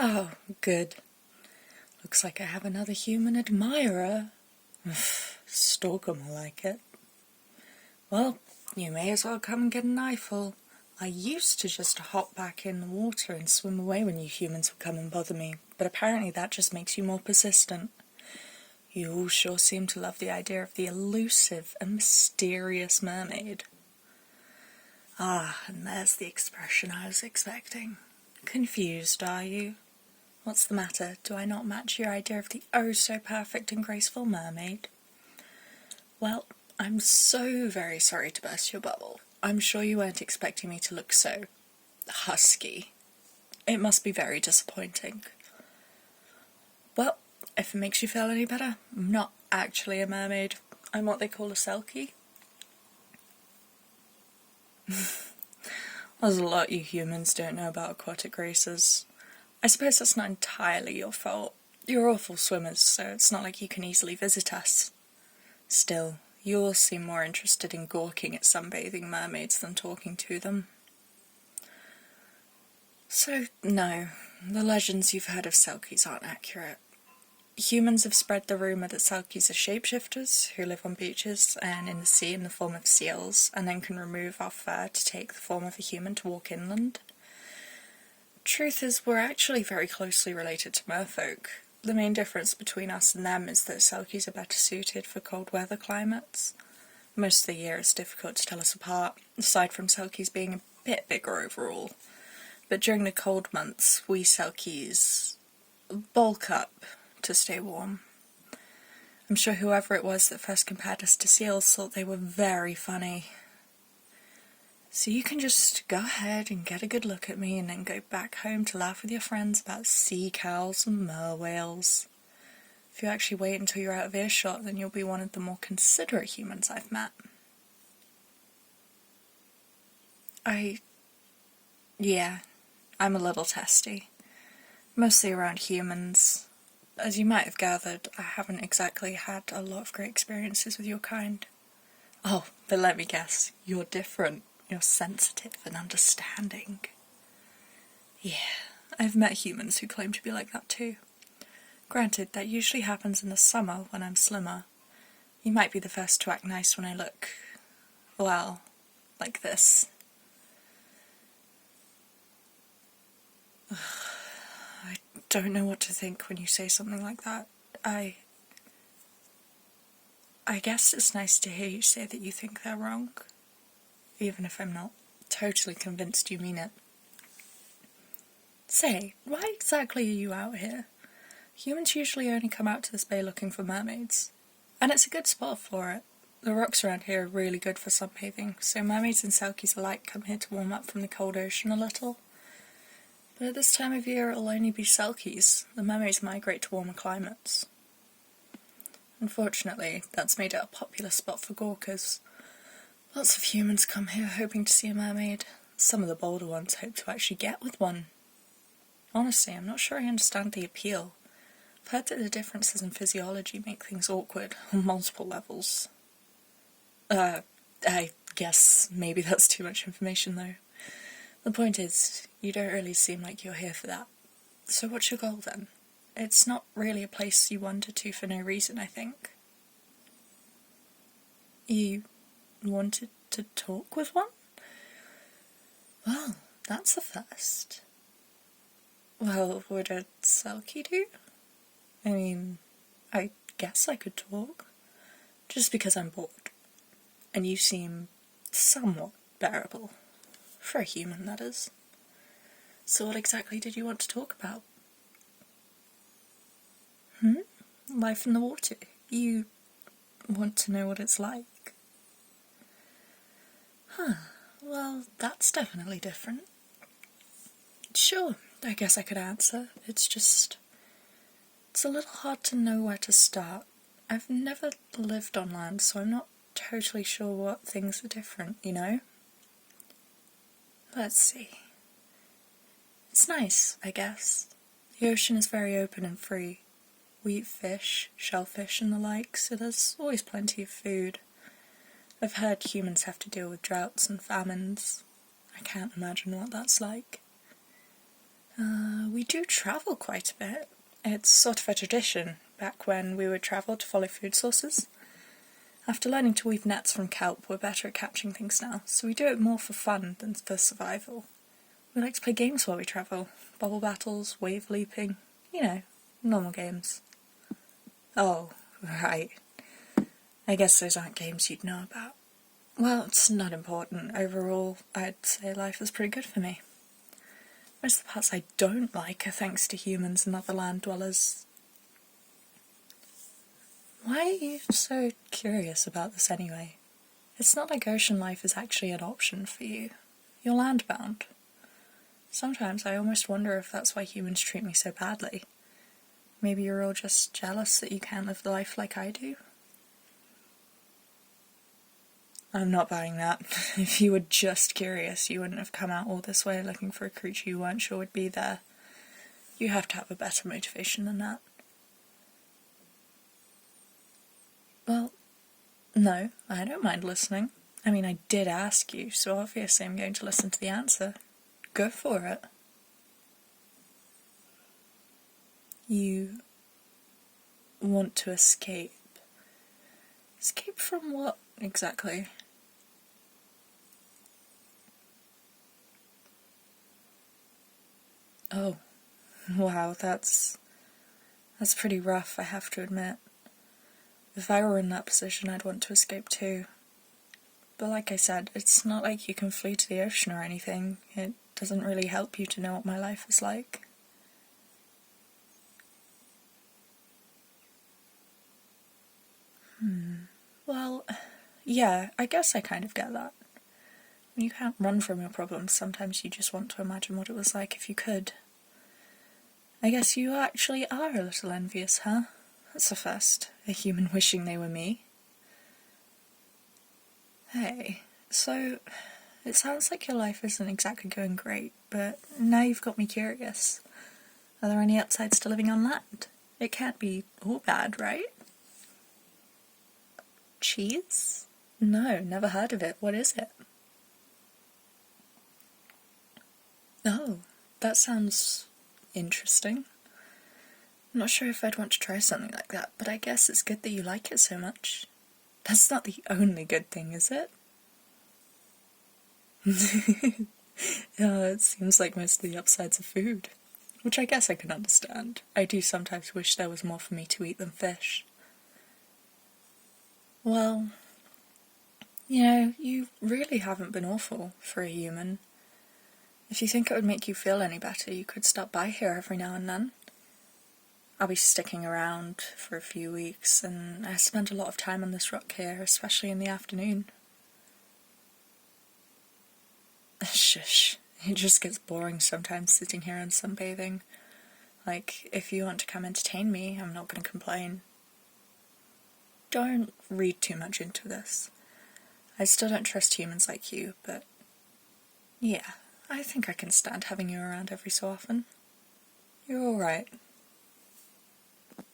Oh, good. Looks like I have another human admirer. Stalker more like it. Well, you may as well come and get an eyeful. I used to just hop back in the water and swim away when you humans would come and bother me, but apparently that just makes you more persistent. You all sure seem to love the idea of the elusive and mysterious mermaid. Ah, and there's the expression I was expecting. Confused, are you? What's the matter? Do I not match your idea of the oh-so-perfect and graceful mermaid? Well, I'm so very sorry to burst your bubble. I'm sure you weren't expecting me to look so husky. It must be very disappointing. Well, if it makes you feel any better, I'm not actually a mermaid. I'm what they call a Selkie. There's a lot you humans don't know about aquatic races. I suppose that's not entirely your fault. You're awful swimmers, so it's not like you can easily visit us. Still, you all seem more interested in gawking at sunbathing mermaids than talking to them. So, no, the legends you've heard of Selkies aren't accurate. Humans have spread the rumour that Selkies are shapeshifters who live on beaches and in the sea in the form of seals, and then can remove our fur to take the form of a human to walk inland. Truth is, we're actually very closely related to merfolk. The main difference between us and them is that Selkies are better suited for cold weather climates. Most of the year it's difficult to tell us apart, aside from Selkies being a bit bigger overall. But during the cold months, we Selkies bulk up to stay warm. I'm sure whoever it was that first compared us to seals thought they were very funny. So you can just go ahead and get a good look at me and then go back home to laugh with your friends about sea cows and merwhales. If you actually wait until you're out of earshot, then you'll be one of the more considerate humans I've met. Yeah, I'm a little testy. Mostly around humans. As you might have gathered, I haven't exactly had a lot of great experiences with your kind. Oh, but let me guess, you're different. You're sensitive and understanding. Yeah, I've met humans who claim to be like that too. Granted, that usually happens in the summer when I'm slimmer. You might be the first to act nice when I look, well, like this. I don't know what to think when you say something like that. I guess it's nice to hear you say that you think they're wrong, even if I'm not totally convinced you mean it. Say, why exactly are you out here? Humans usually only come out to this bay looking for mermaids, and it's a good spot for it. The rocks around here are really good for sunbathing, so mermaids and Selkies alike come here to warm up from the cold ocean a little. But at this time of year it'll only be Selkies. The mermaids migrate to warmer climates. Unfortunately, that's made it a popular spot for gawkers. Lots of humans come here hoping to see a mermaid. Some of the bolder ones hope to actually get with one. Honestly, I'm not sure I understand the appeal. I've heard that the differences in physiology make things awkward on multiple levels. I guess maybe that's too much information though. The point is, you don't really seem like you're here for that. So what's your goal then? It's not really a place you wander to for no reason, I think. You wanted to talk with one? Well, that's a first. Well, would a Selkie do? I mean, I guess I could talk. Just because I'm bored. And you seem somewhat bearable. For a human, that is. So what exactly did you want to talk about? Life in the water. You want to know what it's like? Well, that's definitely different. Sure, I guess I could answer. It's a little hard to know where to start. I've never lived on land, so I'm not totally sure what things are different, you know? Let's see. It's nice, I guess. The ocean is very open and free. We eat fish, shellfish and the like, so there's always plenty of food. I've heard humans have to deal with droughts and famines. I can't imagine what that's like. We do travel quite a bit. It's sort of a tradition, back when we would travel to follow food sources. After learning to weave nets from kelp, we're better at catching things now, so we do it more for fun than for survival. We like to play games while we travel. Bubble battles, wave leaping, normal games. Oh, right. I guess those aren't games you'd know about. Well, it's not important. Overall, I'd say life is pretty good for me. Most of the parts I don't like are thanks to humans and other land dwellers. Why are you so curious about this anyway? It's not like ocean life is actually an option for you. You're landbound. Sometimes I almost wonder if that's why humans treat me so badly. Maybe you're all just jealous that you can't live the life like I do? I'm not buying that. If you were just curious, you wouldn't have come out all this way looking for a creature you weren't sure would be there. You have to have a better motivation than that. Well, no, I don't mind listening. I mean, I did ask you, so obviously I'm going to listen to the answer. Go for it. You want to escape. Escape from what, exactly? Oh, wow, that's pretty rough, I have to admit. If I were in that position, I'd want to escape too. But like I said, it's not like you can flee to the ocean or anything. It doesn't really help you to know what my life is like. Well, yeah, I guess I kind of get that. When you can't run from your problems, sometimes you just want to imagine what it was like if you could. I guess you actually are a little envious, huh? That's a first. A human wishing they were me. Hey, so it sounds like your life isn't exactly going great, but now you've got me curious. Are there any upsides to living on land? It can't be all bad, right? Cheese? No, never heard of it. What is it? Oh, that sounds interesting. I'm not sure if I'd want to try something like that, but I guess it's good that you like it so much. That's not the only good thing, is it? It seems like most of the upsides are food, which I guess I can understand. I do sometimes wish there was more for me to eat than fish. Well, you really haven't been awful for a human. If you think it would make you feel any better, you could stop by here every now and then. I'll be sticking around for a few weeks, and I spend a lot of time on this rock here, especially in the afternoon. Shush. It just gets boring sometimes sitting here and sunbathing. Like, if you want to come entertain me, I'm not going to complain. Don't read too much into this. I still don't trust humans like you, but yeah, I think I can stand having you around every so often. You're alright.